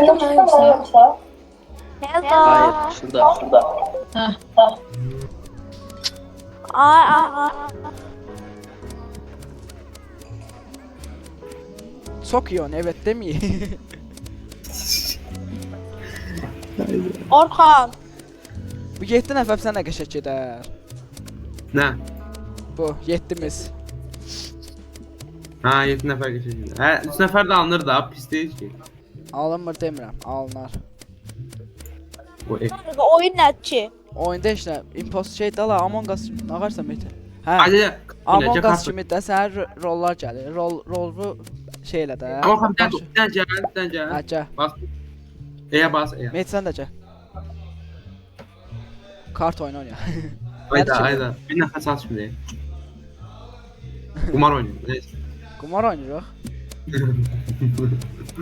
mı yoksa? Hayır, şurada. Heh. Sokuyorsun evet değil mi? Orhan. Bu 7 nəfər sən nə qəşəng gedər. Nə? Bu 7'miz. Ha 7 nəfər keçəcək. Hə 3 nəfər də alınır da, pis deyil ki. Alınmır demirəm, alınar. O Oyun nədir ki? Oyunda heç nə, impost şey dala, Among Us nə varsa Mete. Hə, Hadi. Among Us kimi də sənə rollar gəlir. Rolu şey elə də. Ama dən gəl. Hə, gəl. Bas. Eyə bas, eyə. Mete sən də gəl. Kart oyunu oynayaq. Ayda. Bir nəfər sat şimdi. Kumar oynayın. Neyse. Qumar oynayırıq.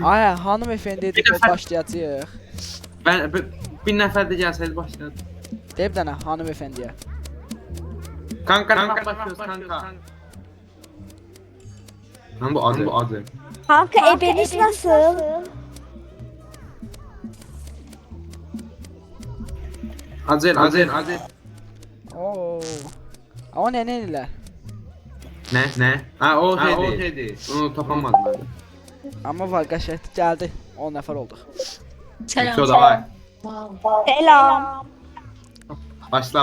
Ay, hanım efendi deyib başlayacağıq. Ben bir nəfər də gəlsəydi başlayardı. Deyib dənə hanım efendiyə. Kanka başlıyoruz kanka. Lan bu adı. Kanka ebeniz nasıl? Azel. Oo. Ama nə edirlər? Ne? Ha o şeydi. Onu tapamadım ben. Amma var qəşəng gəldi. 10 nəfər olduq. Selam. Şurada var. Selam. Başla.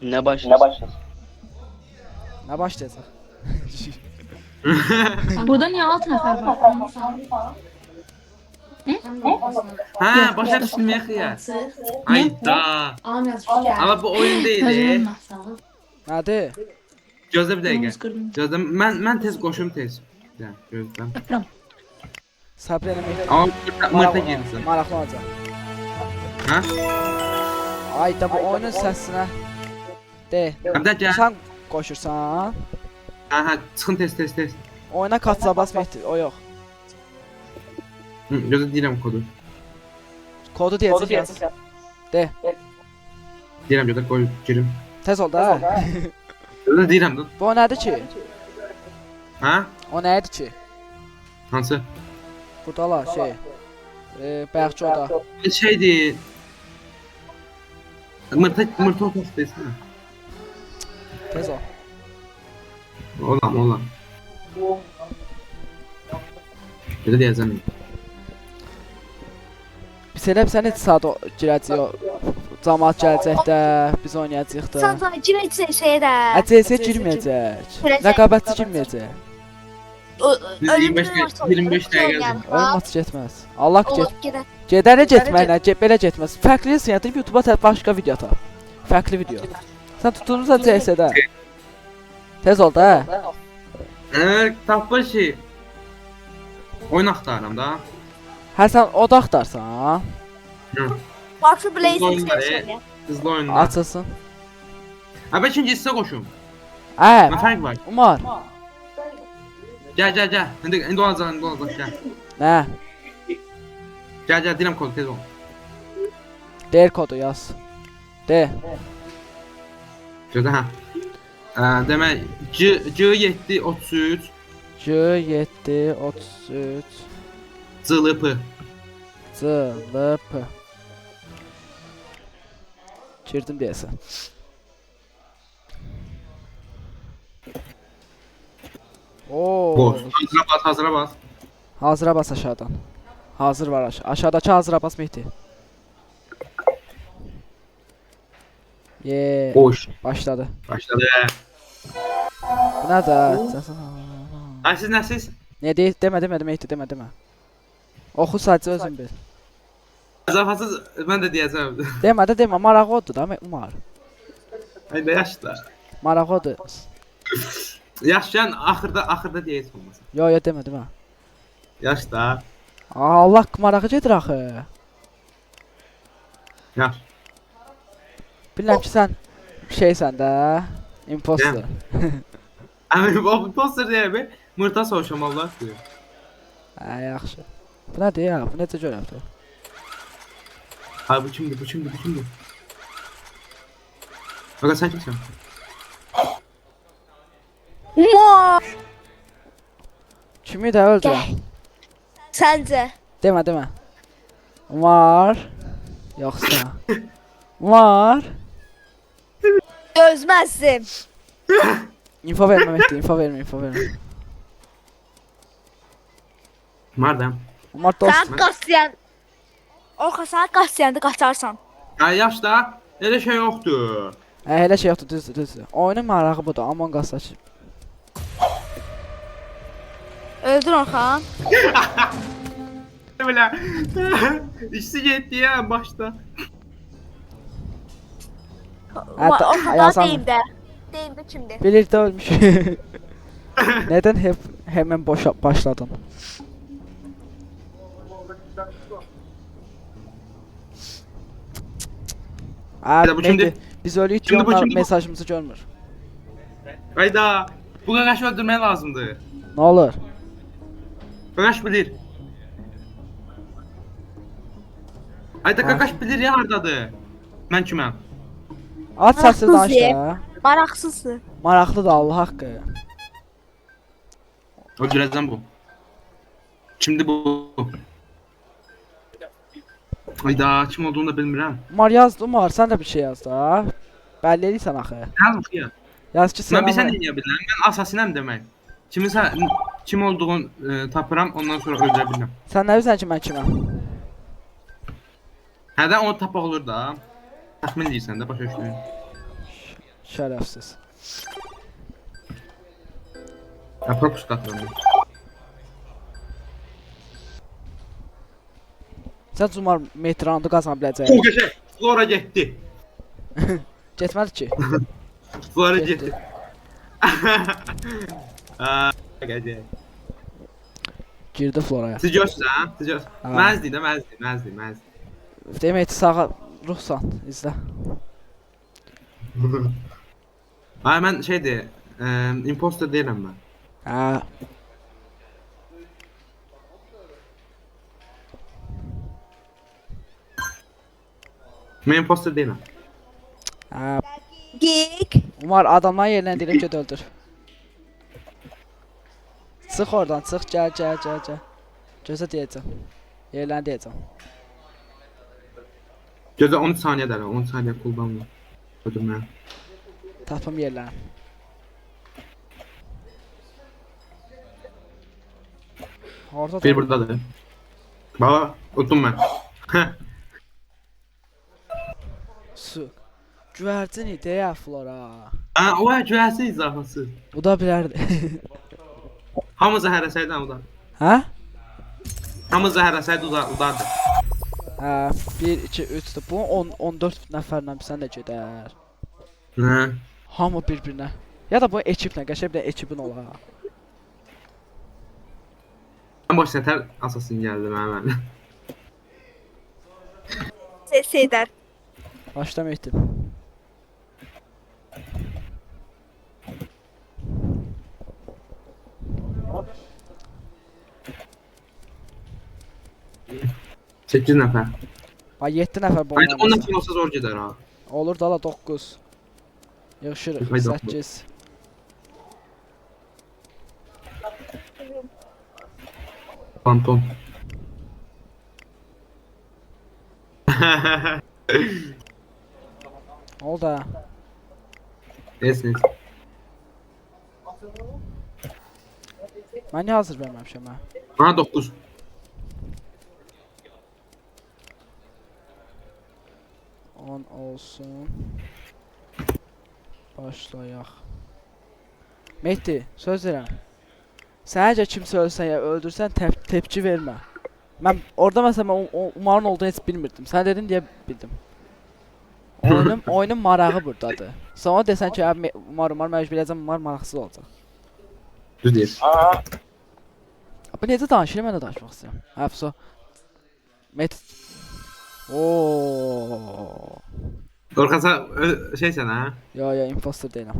Ne başlasın? Nə başlayacaq? Burada niye 6 nefer var? Ha başa düşmeye ya. Ayda. Ama bu oyun değil. Nədir? Gözlə bir dəqiqə. Gözlə mən tez qoşum tez. Gözlə. Səbr eləmək. Amma Marta gelirsən. Maraqlı olacaq. Ha? Ay da bu oyunun səsinə. De. Həmdə gəl. Sən qoşursan. Ha, çıxın tez. Oyuna katsa basmaqdır, o yox. Gözlə deyirəm kodu. Kodu deyəcək. De. Deyirəm gözlə qoy girim. Tez ol da. Gözlə deyirəm də. Bu nədir ki? Ha? O nədir ki? Hansı? Buradalar şey. Bayaqçı oda. Şeydi. Mırta otası desene. Tez ol. Olan. Gözlə deyəcəm. Biz elə sən heç saat girəcəyik. Camaat gələcək də, biz oynayacağıq da. Sen sana girəcək şeydə. CS girməyəcək. Rəqabətçi girməyəcək. 25 dəqiqə. Oyun maçı getməz. Allah ki Olub gedək. gedər getməklə, belə getməz. Fərqli siyatı YouTube-a başqa video ata. Fərqli video. Sən tutursan CS-də. Tez ol da. Tapma şey. Oyun axtarıram da. Hə sən oda axtarsan, Marşı Blaze'in Oyun var, sesini. Hızlı oyunlar. açılsın. Ha ben şimdi size koşum. Hə, Ne fark var? Umar. Gel. İndi olacaq gel. Nə? Gel deyirəm kod tez ol. Deyir kodu yaz. De. Gözlə ha. Demək C7 33 C7 33 CLP. CLP. Girdim deyəsən. Oo. Boş. Hazıra bas. Hazıra bas aşağıdan. Hazır var aşağıdakı hazıra bas Mehdi. Boş. Başladı. Başladı. Bu nədir? Ha siz nəsiz? Ne deyir? Demə Mehdi demə. Oxu sadəcə özün bil. Zafasız mən də deyəcəm. Demə marağı odur da Umar. Ay da yaşda. Marağı odur. Yaşayan axırda deyəsən olmasın. Yo demə. Yaşda. Allah marağı gedir axı. Yaş. Bilirəm ki sən şeysən də, imposter. Əmin bu poster deyirəm. Mırta soruşam Allah diyor. Hə, yaxşı. Bu nədir ya? Bu necə görəbdir? Abi bu kimdir? Bak sen kimsin? Umar. Kimi də öldürəm? Səncə? Demə, demə. Var. Yoxsa. Var. Dözməzdim. İnfo vermə Mehdi, info vermə. Madem. Umar Sən dost. qaçsayan. Orxa sən qaçsayanda qaçarsan. Ya yaşda elə şey yoxdur. Elə şey yoxdur, düzdür. Oyunun marağı budur, Among Us açıb. Öldür Orxan. Belə. İşsi getdi ya başda. Hətta Orxan yazan- deyim də. Deyim də kimdir? Birlikdə ölmüş. Neden hep hemen başladın? Ya bu şimdi- Mehdi, biz ölüyük şimdi bu onlar şimdi bu- mesajımızı görmür. Hayda. Bu qaqaşı öldürmək lazımdır. Ne olur? Qaqaş bilir. Hayda qaqaş bilir ya hardadır. Mən kiməm? Aç səsi Maraqsız danış ye. da. Maraqsızdır. Maraqlı da Allah haqqı. Öldürəcəm bu. Şimdi bu. Hayda kim olduğunu da bilmirəm. Umar yazdı Umar, sen de bir şey yaz da. Belli edirsən axı. Yazmış ya. Yaz ki Mən selam. bir sən eləyə bilirəm. Mən asasinəm demək. Kim olduğunu tapıram, ondan sonra öldürə bilirəm. Sən nə bilirsən ki mən kiməm? Hədə onu tapaq olur da. Təxmin edirsən də başa düşdün. Şərəfsiz. Ya propus qatıram. Sən Umar metrandı qazana biləcək. Çox qəşəng. Flora getdi. Getmədi ki. Flora Getdi. getdi. Qəşəng. Girdi Floraya. Siz görürsən? Siz görürsən? Ha. Məzdi də, məzdi. Demək ki sağa ruhsan izlə. Ay mən şeydir, imposter deyiləm mən. Hə. Mən imposter deyiləm. Hə. Geek. Umar adamları yerləndirib get öldür. Çıx oradan, çıx, gəl. Gözə deyəcəm. Yerlən deyəcəm. Gözə 13 saniyə dələ, 10 saniyə cooldown var. Öldürməyəm. Tapım yerlən. Orada Bir buradadır. Baba, utdum mən. su. Güvərcin ideya Flora. O güvəsi izahası. Bu da bilərdi. Hamı zəhərləsəydi hamı da. Hə? Hamı zəhərləsəydi udardı. Hə, 1 2 3-dür. Bu 14 nəfərlə sən də gedər. Hə. Hamı bir-birinə. Ya da bu ekiplə, qəşəng bir ekibin olar. Mən boş sətər asasın gəldi mənə. Ses edər. Başlam etdim. Sekiz nəfər. Ay 7 nəfər bu Hayda 10 oynayırsa. nəfər olsa zor gedər ha. Olur da la 9. Yığışırıq Hayda. 8. Phantom. Oldu ha. Neyse. Mən niyə hazır verməmişəm ha? Bana 9. On olsun. Başlayaq. Mehdi, söz verirəm. Sən əgər kimsə ölsən ya öldürsən tepki vermə. Mən orada məsələn Umarın olduğunu heç bilmirdim. Sən dedin deyə bildim. Oyunun marağı burdadır. Sonra desən ki, Umar mən biləcəm Umar maraqsız olacaq. Düz deyir. Bu necə danışır? Mən də danışmaq istəyirəm. Həfso. Ooo. Orxansa şeysən ha? Yo, imposter deyiləm.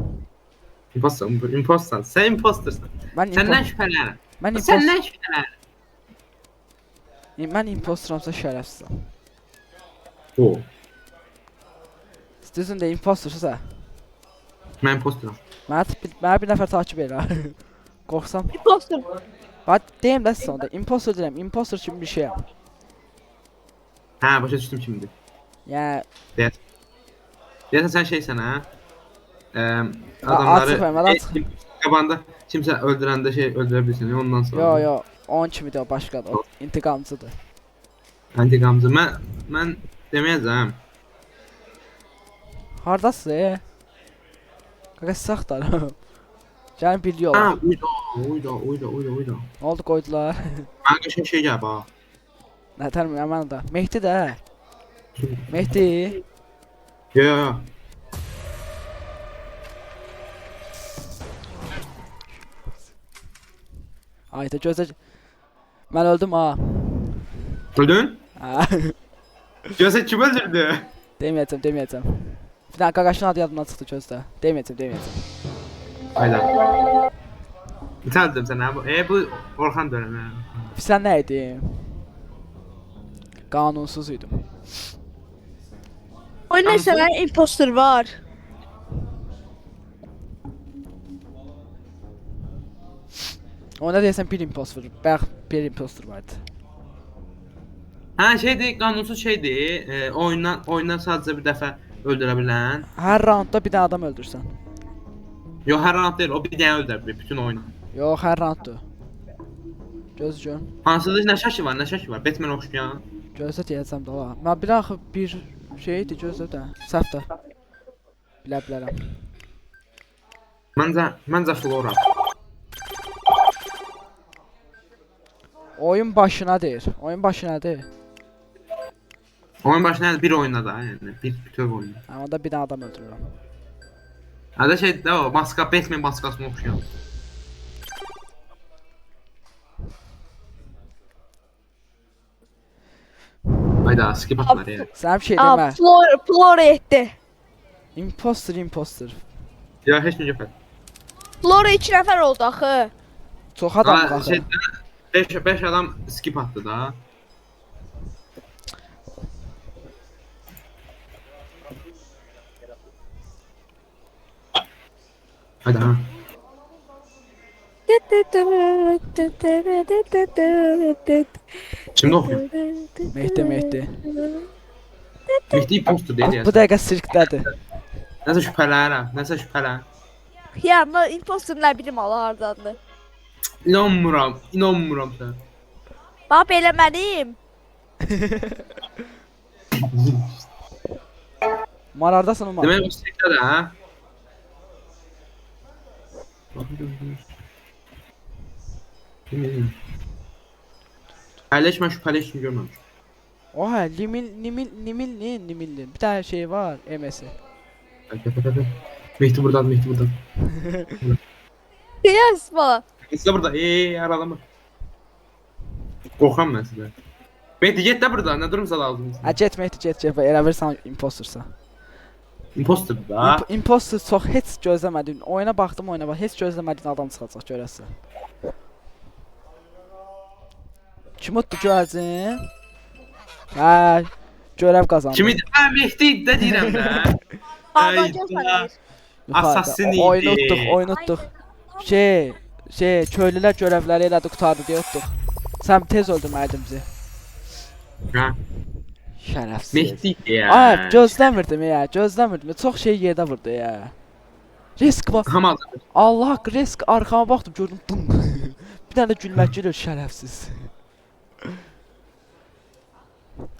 Imposter. Sən impostersan. Səndən şübhələnirəm. Səndən şübhələnirəm. Mən imposteramsa şərəfsizəm. O. Düzün də impostersa. Mən imposteram. Mənə bir nəfər takip edir. Qorxsam. Imposter. Bax deyim də sizə onda. Imposter deyirəm. Imposter kimi bir şeyəm. Hə, başa düşdüm şimdi. Yəni Deyəsən sən şeysən hə? açıqam, mən açıq. Qabanda kimsə öldürəndə şey öldürə bilirsən ondan sonra. Yo yo, onun kimi də o başqadır. O intiqamçıdır. Antiqamcı. Mən deməyəcəm. Hardasın? Qaqa saxtar. Gəlin bir yol. Ha, uyda. Nə oldu qoydular? Mənə qəşəng şey gəl bax. Nətər mən də. Mehdi də. Mehdi. Yo. Ayda gözə. Mən öldüm ha. Öldün? Ha. Gözə kim öldürdü? Deməyəcəm. Bir dənə qaqaşın adı yadımdan çıxdı gözdə. Deməyəcəm. Ayda. İtaldım sənə bu. Bu Orxan dönəmi. Sən nə idin? Qanunsuz idim. Oyunda sənə imposter var. Ona deyəsən bir imposter. Bax, bir imposter vardı. Hə, şeydir, qanunsuz şeydir. Oyundan sadəcə bir dəfə öldürə bilən. Hər raundda bir dənə adam öldürsən. Yox, hər round deyil, o bir dənə öldürə bilir bütün oyunu. Yox, hər raundda. Göz gör. Hansıdır, nə şəki var, Batman oxşayan. Gözlə deyəcəm də ola. Mən bir axı bir şeydi gözlə də. Səhv də. Bilərəm. Məncə Flora. Oyun başınadır. Oyun başınadır. Oyun başına bir oyunda da, yəni bir bütöv oyunda. Amma da bir dənə adam öldürürəm. Hədə şeydir də o, Batman maskasına oxşayan. Hayda, skip atlar ya. Sən bir şey demə. Flora etdi. Imposter. Ya heç mi göfət? Flora 2 nəfər oldu axı. Çox adam var axı. 5 adam skip attı da. Hadi ha. Şimdi okuyun. Mehdi. Mehdi imposter deyil Bu ya. dəqiqə sirkdədir. Nəsə şübhələnirəm. Ya, mən imposter nə bilim ala hardandır. İnanmıram sən. Bax belə mənim. Marardasan o Demək o sirkdədir hə? Əyləşmə şübhəli heç kimi görməmiş. Oha, nimil. Bir tane şey var, MS-i. Mehdi buradan. Yes bala. Sizə burada, aralama. Qorxam mən sizə. Mehdi get də burada, nə durumsa lazım. Get Mehdi, get. Elə bilirsən impostersa. Imposter da. Imposter çox heç gözləmədim. Oyuna baxdım, heç gözləmədim adam çıxacaq görəsən. Kim utdu görəcəm? Hə, görəv qazandı. Kim idi? Hə, Mehdi də deyirəm də. Assassin idi. Oyun utduq. Köylülər görevləri elədi, qutardı deyə utduq. Sən tez öldürməydin bizi. Hə. Şərəfsiz. Mehdi ya. Ay, gözləmirdim. Çox şey yerdə vurdu ya. Risk var. Hamal. Allah haqqı, risk arxama baxdım, gördüm. Dum. Bir dənə gülmək gülür, şərəfsiz.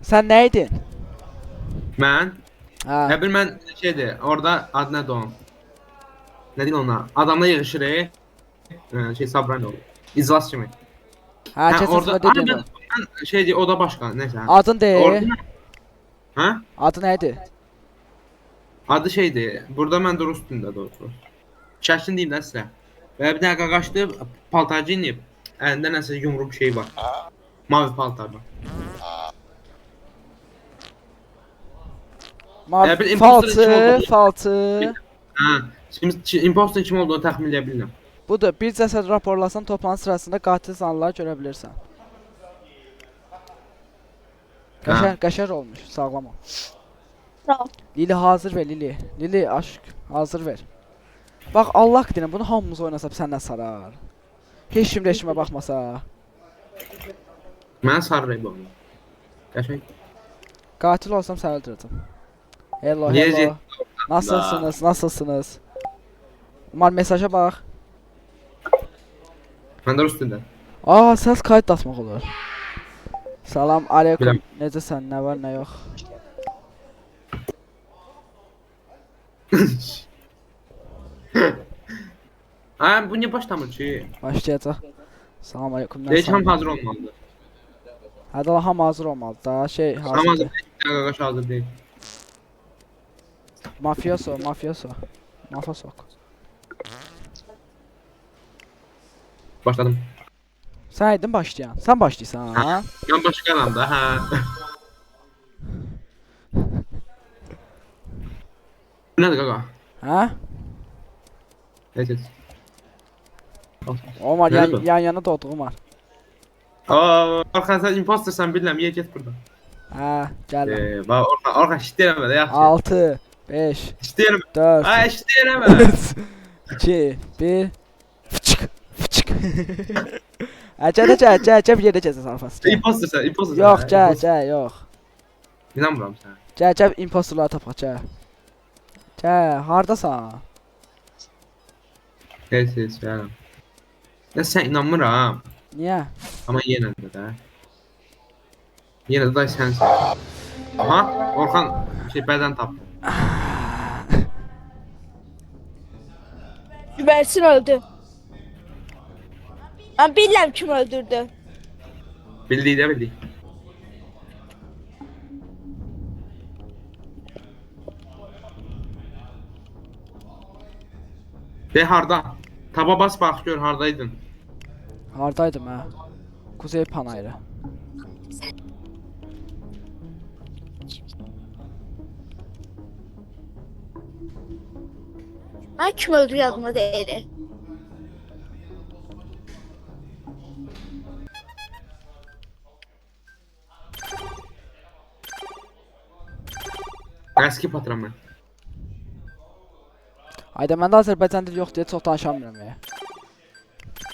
Sən nə idin? Mən? Hə. Hə bil mən şeydir, orada adı nədir onun? Nə deyil ona? Adamla yığışır, Sabran olur. İclas kimi. Hə, orada keçən mən şeydir, o da başqa, nəysə. Adın de. Hə? Adı nədir? Adı şeydir, burada mən dur üstündə doğrusu. Şəklini deyim də sizə. Və bir dənə qaqaşdı, paltarcı inib, əlində nəsə yumru bir şey var. Mavi paltarda. Falçı. Hə, imposter kim olduğunu təxmin edə bilirəm. Budur, bir cəsəd raporlasan toplantı sırasında qatil zanlıları görə bilirsən. Qəşər olmuş, sağlam ol. Sağ ol. Lili hazır ver, Lili. Lili, aşk, hazır ver. Bax, Allah deyirəm, bunu hamımız oynasaq səndən sarar. Heç kim reşimə baxmasa. Mən sarı reybo. Qəşəng. Qatil olsam səni öldürəcəm. Hello, Yezi. hello. Nasılsınız, nasılsınız? Umar mesaja bax. Mən də rus dilində. Aa, səs kayıt atmaq olur. Salam aleykum. Biləm. Necəsən? Nə var, nə yox? Ay, bu niyə başlamır ki? Başlayacaq. Salam aleykum. Heç ham hazır olmalıdır. Hadi Allah ham hazır olmalı da. Şey, Tam hazır hazır. deyil. Qaqaş hazır deyil. Mafioso, mafioso. Mafosok. Başladım. Sən idin başlayan. Sən başlayırsan, ha? Mən başqanam da, hə. Bu nədir qaqa? Hə? Heç. Omar Nədir bu? yan yana doğduğum var. Orxan sən impostorsan bilirəm, yer get buradan. Hə, gəl. Bax Orxan işləyirəm də yaxşı. 6 5 İşləyirəm. 4 Ay işləyirəm. 2 1 fıçık fıçık. Gəl bir yerdə gəzə sarfası. İmpostorsan. Yox, gəl, yox. İnanmıram sənə. Gəl impostorları tapaq, gəl. Gəl, hardasan? Heç, gələm. Ya sən inanmıram. Niyə? Amma yenə də. Yenə də day sənsən. Aha, Orxan bədən tapdı. Güversin öldü. Ben bilmem kim öldürdü. Bildik də bildik. De harda? Taba bas bax gör hardaydın. Hardaydım hə? Kuzey Panayırı. Ben kim öldürdü yazma değil. Əski patron mən. Ayda məndə Azərbaycan dili yox deyə çox danışamıram ya.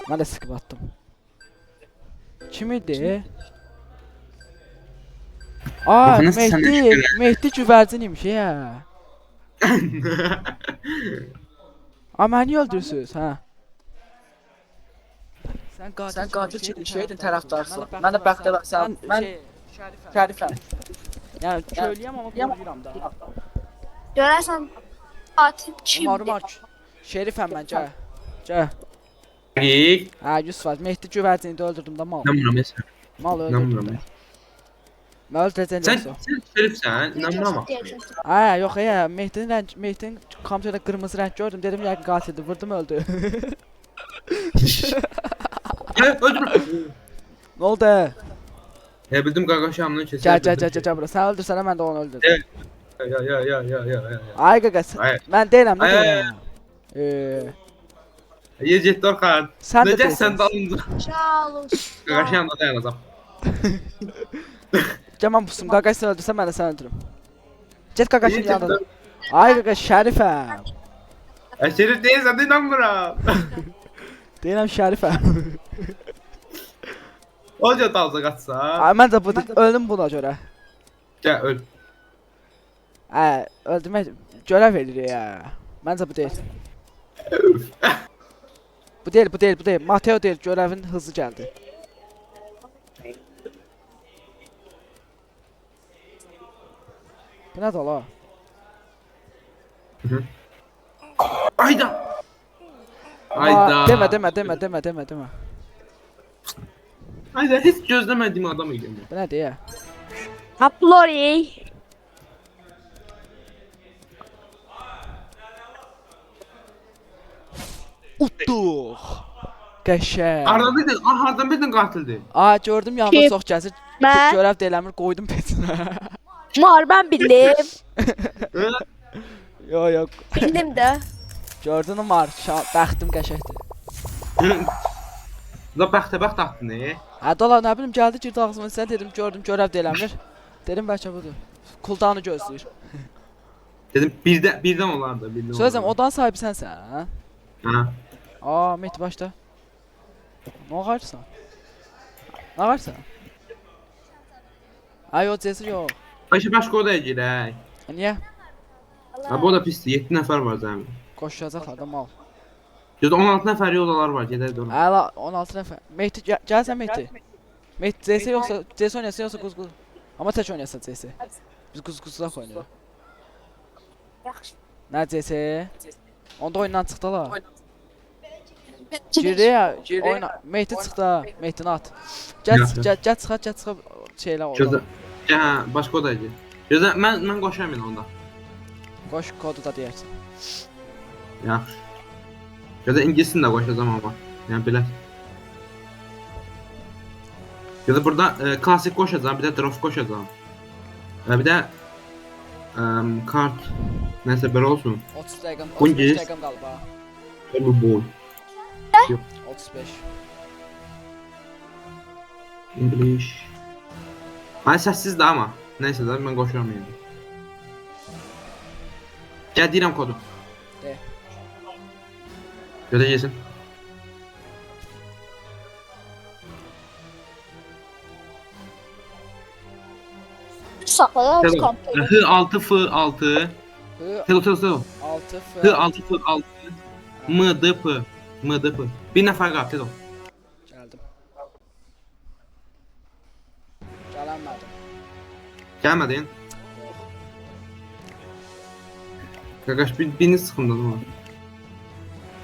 Mən də sıkıb attım. Kim idi? Aa, Baxın, nasıl sən Mehdi, eşkələr? Mehdi güvərcin imiş ya. Aa, məni öldürsüz, hə? Sən qatil çəkmişəydin tərəfdarsın. Mən də bəxtəvər sən. Mən Şərifəm. Yəni köylüyəm amma qoruyuram da. Görərsən katil kimdi? Umar, şerifəm mən, gəl. Gəl. Dəqiq. Hə, 100%. Mehdi güvərcini də öldürdüm də mal. İnanmıram sən. Mal öldürdüm İnanmıram. də. Mən öldürəcəm Sən yoxsa. şerifsən, inanmıram. Hə, yox ya, Mehdinin kompüterdə qırmızı rəng gördüm, dedim yəqin qatildir, vurdum öldü. Öldür. Nə oldu? Ya bildim qaqa şamdan keçər. Gəl bura. Sən öldürsən, mən də onu öldürdüm. Ya. Ay qaqa, Ay. mən deyirəm, nə Ay, ay, deyirəm. Ye get Orxan. Sən də Necə sən deyirsən. dalınca? Çalış. Qaqa şamda dayanacaq. Gəl mən pusum, qaqa sən öldürsən, mən də səni öldürürüm. Get qaqaşın yanında. Ay qaqa, şərifəm. Şerif deyilsən də inanmıram. Deyirəm şərifəm. Oca dalca qaçsa. Ay məncə bu öldüm buna görə. Gəl öl. Hə, öldürmək görev verir ya. Məncə bu deyil. Bu deyil. Mateo deyil, görevin hızlı gəldi. Bu nədir ola? Ayda. Aa, demə. Ayda heç gözləmədiyim adam idi. Bu nədir ya? Haplori. Utduq. Qəşəng. Hardan bildin qatildir? Aa, gördüm yanında Kim? çox gəzir. Ben. Görev deyiləmir, qoydum peçinə. Var ben bildim. Yox. Bildim de. Gördün mü var? Bəxtim qəşəngdir. La bəxtəbəxt atdı ne? Hə, dola nə bilim gəldi girdi ağzıma sən dedim gördüm görev deyiləmir. Dedim bəlkə budur. Cooldown'u gözləyir. Dedim birdən olardı, birdən. Sözüm odan sahibi sənsən, hə? Ha. Aa, Mehdi başda. Nə ağarsan? Nə ağarsan? Ay o cesur yox. Başqa o da girək. Niyə? Ha bu da pisdir. 7 nəfər var cəmi. Qoşacaqlar da mal. Gözdə 16 nəfər yoldalar var, gedək dur. Əla 16 nəfər. Mehdi gəlsən Mehdi. Mehdi CS yoxsa CS oynasın yoxsa quzquz. Amma tək oynasın CS. Biz quzquzla oynayırıq. Yaxşı. Nə CS? Onda oyundan çıxdılar. Girir. Giriyə oyna. Mehdi çıxdı ha. Mehdini at. Gəl çıxa şeylə Gözdə. oldu. Hə, başqa o da gir. Gözdə mən qoşam indi onda. Qoş kodu da deyərsən. Yaxşı. Gözdə ingilisini də qoşacağam amma. Yəni belə. Gözdə burada klassik qoşacağam, bir də draft qoşacağam. Bir də kart nəsə belə olsun. 30 dəqiqəm, Bu 35 İngilis. dəqiqəm qalıb ha. Bu bol. 35. English. Ay səssiz də amma. Nəysə də mən qoşuram indi. Gəl deyirəm kodu. De. Gözə gəlsin. Saxlayaq Hello. kompüter. H6F6. Hello, hello, hello. 6 F. H6F6. MDP. MDP. Bir nəfər qalıb, hello. Gəldim. Gələnmədim. Gəlmədin? Qaqaş, birini sıxımdadır ona.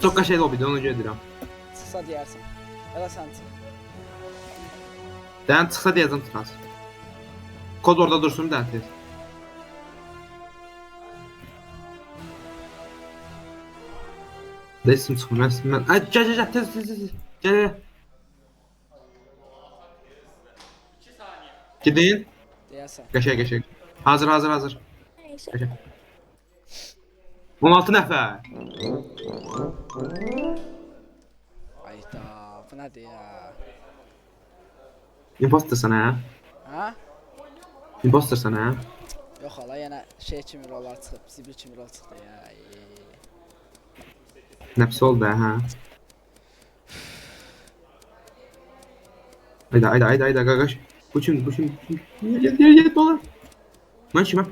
Çox qəşəng lobbydir, onu gedirəm. Çıxsa deyərsən. Elə sən çıx. Dən çıxsa deyəcəm trans. Kod orada dursun dən tez. Desim çıxım, mən... Ay, gəl, tez. Gəl. Gidin. Deyərsən. Qəşəng. Hazır. Neyse. Qəşəng. 16 nəfər. Ayda, bu nədir ya? Impostersan hə? Ha? Impostersan hə? Yox hala, yenə şey kimi rollar çıxıb, zibil kimi rol çıxdı ya. Nəpsi oldu hə? Ayda, qaqaş. Bu kim? Gel, dolar. Mən kiməm?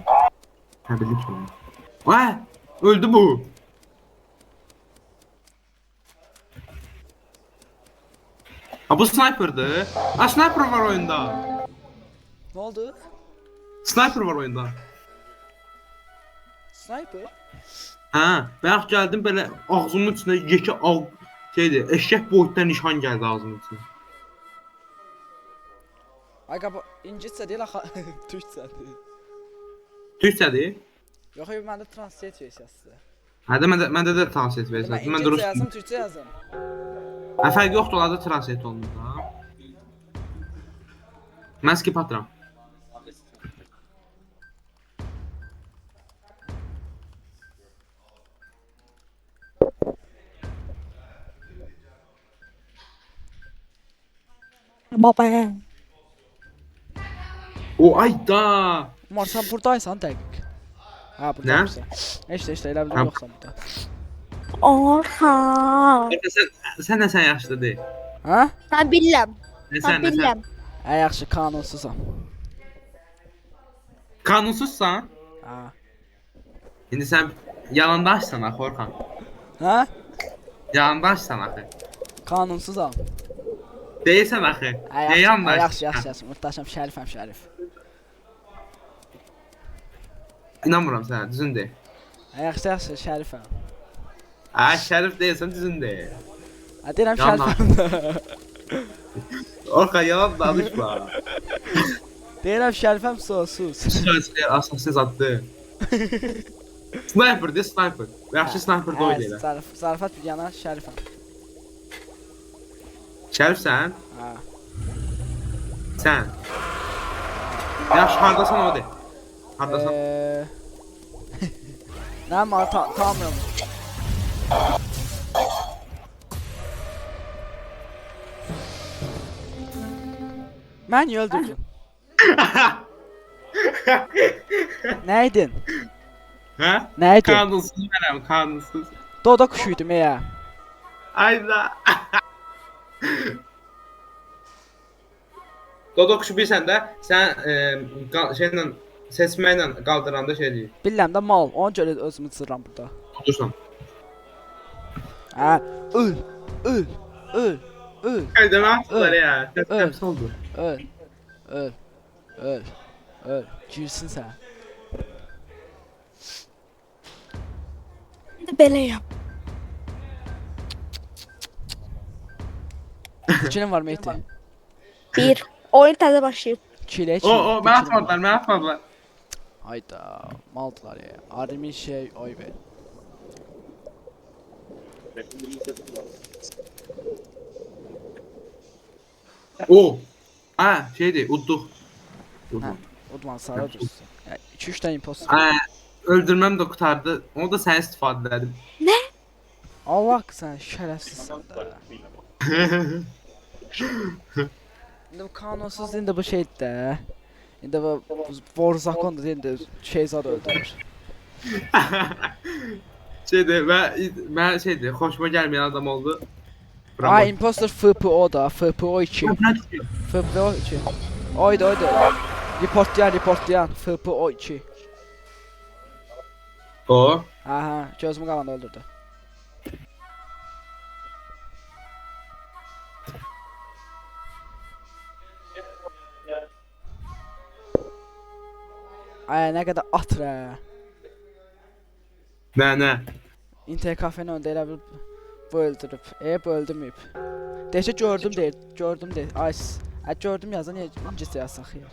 Hə, bildim kiməm. Ay, öldü bu. Ha, bu sniper'dı. Ha, sniper var oyunda. Nə oldu? Sniper var oyunda. Sniper? Hə, bayaq gəldim belə ağzımın içində yekə ağ şeydir, eşək boyutda nişan gəldi ağzımın içinə. Ay qaba, ingiliscə deyil axı, türkcədir. Türkçədir? Yox, məndə translate versiyasıdır. Hə də məndə də translate Mən versən. Mən ingiliscə durust. yazım, türkcə yazım. Hə, fərq yoxdur, onlarda translate olunur da. Mən skip atıram. Baba. O ayda. Umar sən buradaysan dəqiq. Hə, buradaysan. Heç də elə bildim Hə. yoxsan burada. Orhan. Sən nəsən yaşlı deyil. Hə? Mən bilirəm. Nəsən? Ə yaxşı, qanunsuzam. Qanunsuzsan? Hə. İndi sən yalandaşsan axı Orxan. Hə? Yalandaşsan axı. Qanunsuzam. Deyirsən axı. Ə Nə yalandaş? yaxşı. Murtaşam, Şərifəm, Şərif. İnanmıram sənə, düzün de. Ə yaxşı, Şərifəm. Hə, Şərif deyirsən, düzün de. Ə deyirəm Yalan. Şərifəm. Orxan yalan danışma. Deyirəm Şərifəm, sus. Sözlər asansız addı. Sniper de, sniper. Yaxşı sniper da oynayır. Zarafat bir yana Şərifəm. Şərif sən? Hə. Sən. Yaxşı, hardasan o de. Hardasan? Nə mənə tanımıram. Mən niyə öldürdün? Nə idin? Hə? Nə idin? Kanunsuz mənəm, kanunsuz. Doda kuşuydum ya. Ayda. Dodokuşu bilsən də, sən şeylə, seçməklə qaldıranda şey deyir. Bilirəm də mal. Ona görə özümü cızıram burada. Tudursan. Hə, öl, öl, öl, öl, Demə atdılar ya. Öl. Təpsi oldu. öl, öl, öl, öl. Girsin sən. İndi beləyəm. İkinin var Mehdi. Bir. Oyun təzə başlayıb. Çile O, mən atmadılar, mən atmadılar. Hayda, maldılar ya. Arimin şey oy ver. O. Ha, şeydi, udduq. Ha, Udman sarı dursun. Ya, 2-3 tane imposter. Ha, öldürməm də qutardı. Onu da sən istifadə elədim. Allah sen şerefsizsin de. İndi bu kanunsuz indi bu şey de. İndi bu vor zakon da indi şey zad öldürür. Şeydi, mən şeydi, xoşuma gəlməyən adam oldu. Aa imposter FPO da FPO 2. FPO 2. Oydu oydu. Reportlayan FPO 2. O. Aha gözümü qalanda öldürdü. Ay ne kadar atra. Nə? İnter kafenin önünde elə bir bu öldürüb. Bu öldürməyib. Deşə gördüm deyir, gördüm deyir. Ay, gördüm yazan niyə incəsə yazsaq ya.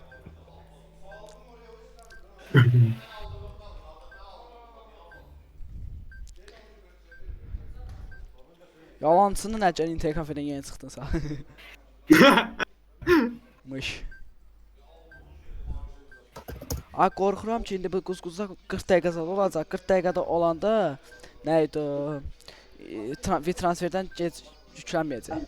Yalancının nəcər Inter kafedən yeni çıxdınsa. Mış. Ay qorxuram ki indi bu quzquzda 40 dəqiqə olacaq. 40 dəqiqədə olanda nə idi o? Transferdən gec yüklənməyəcək.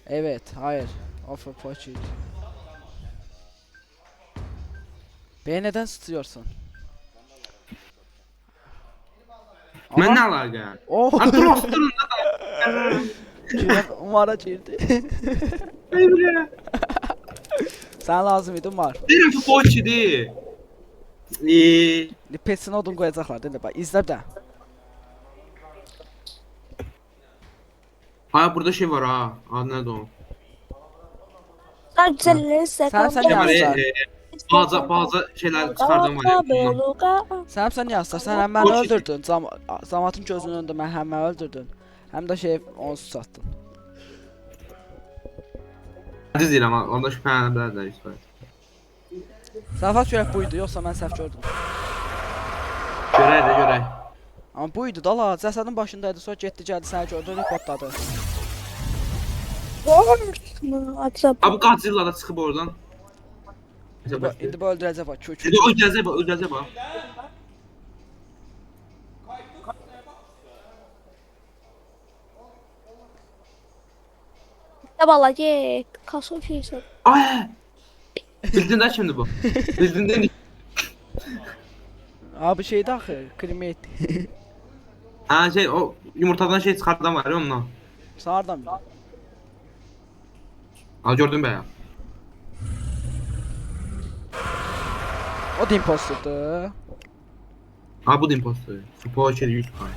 Evet, hayır. Offer poçid. Beni neden tutuyorsun? Mən nə əlaqə? Oh! Atrostun Umara girdi. da. Sen lazım idi Umar. Deyirəm ki, boçidir. Pesini odun koyacaklar değil mi? Bak izle bir de. Ay, burada şey var ha. Adı nədir o? Daha güzelleri size Sen Şey var, yazsan. bazı şeylər çıxardan var ya. bundan. Sen yazsan. Sen hem beni öldürdün. Zamatın gözünün önünde ben hem beni öldürdün. Hem de şey onsuz sattın. Düz deyirəm, orada şübhələnə bilərlər işte. Safat görək buydu yoksa ben səhv gördüm. Görək də, görək. Ama buydu da la. Cəsədin başındaydı sonra getdi gəldi səni gördü reportladı. Acaba. Abi Godzilla da çıxıb oradan. İndi bu öldürəcək bak. İndi o gələcək bax, o gələcək bax. Valla get. Kasım şeysi. Ay! Bildin də şimdi bu. Bildin də. Abi şeydi axı. Krimet. Ha şey, o yumurtadan şey çıxardan var ya ondan. Sağırdan bir. Ha, gördün be ya. O da imposterdı. Ha, bu da imposter. Spor içeri 100 kan.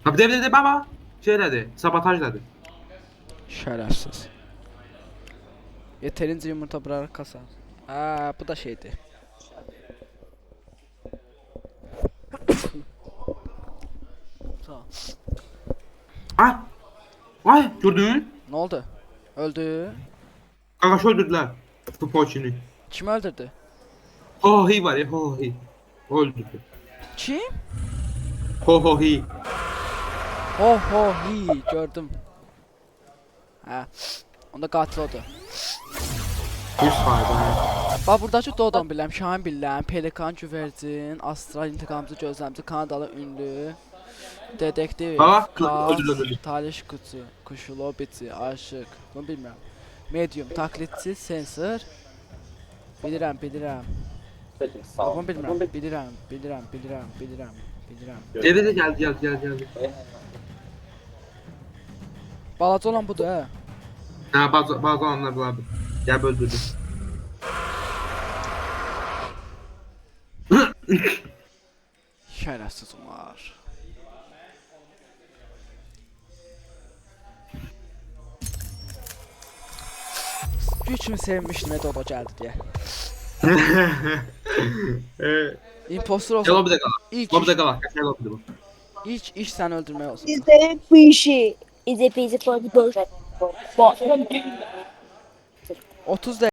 Ha, bir de baba. Şeylədi, sabotajladı. Şerefsiz. Yeterince yumurta bırarak kasar. Aa, bu da şeydi. Tamam. Ay! Ay, gördün? Ne oldu? Öldü. Qaqaşı öldürdülər. Spor Kim öldürdü? Ho-hi var ya, ho-hi. O öldürdü. Kim? Ho-ho-hi. Oh oh hi gördüm. Ha. Onda katil oldu. 100 fayda. Bax buradakı Dodon biləm, Şahin biləm, Pelikan, Güvercin, Astral, İntiqamcı, Gözləmci, Kanadalı ünlü, Dedektiv, Bak, Kaz, öldürdü. Taliş Kutu, Kuşu, Lobici, Aşık, bunu bilmirəm. Medium, Taklitçi, Sensor. Bilirəm. Bunu bilmirəm. Bilirəm. Dedi geldi. Balaca olan budur hə. Ha bazı olanlar bunlar. Gel öldürdü. Şərəfsiz Umar. Gücümü sevmişdim Dodo gəldi deyə. Impostor olsa Gel bir de kalak. ilk Bir de kalak. Gel lobide bu. iş səni öldürmək olsun. İzleyip bu işi. İzleyip for the 30 dəqiqə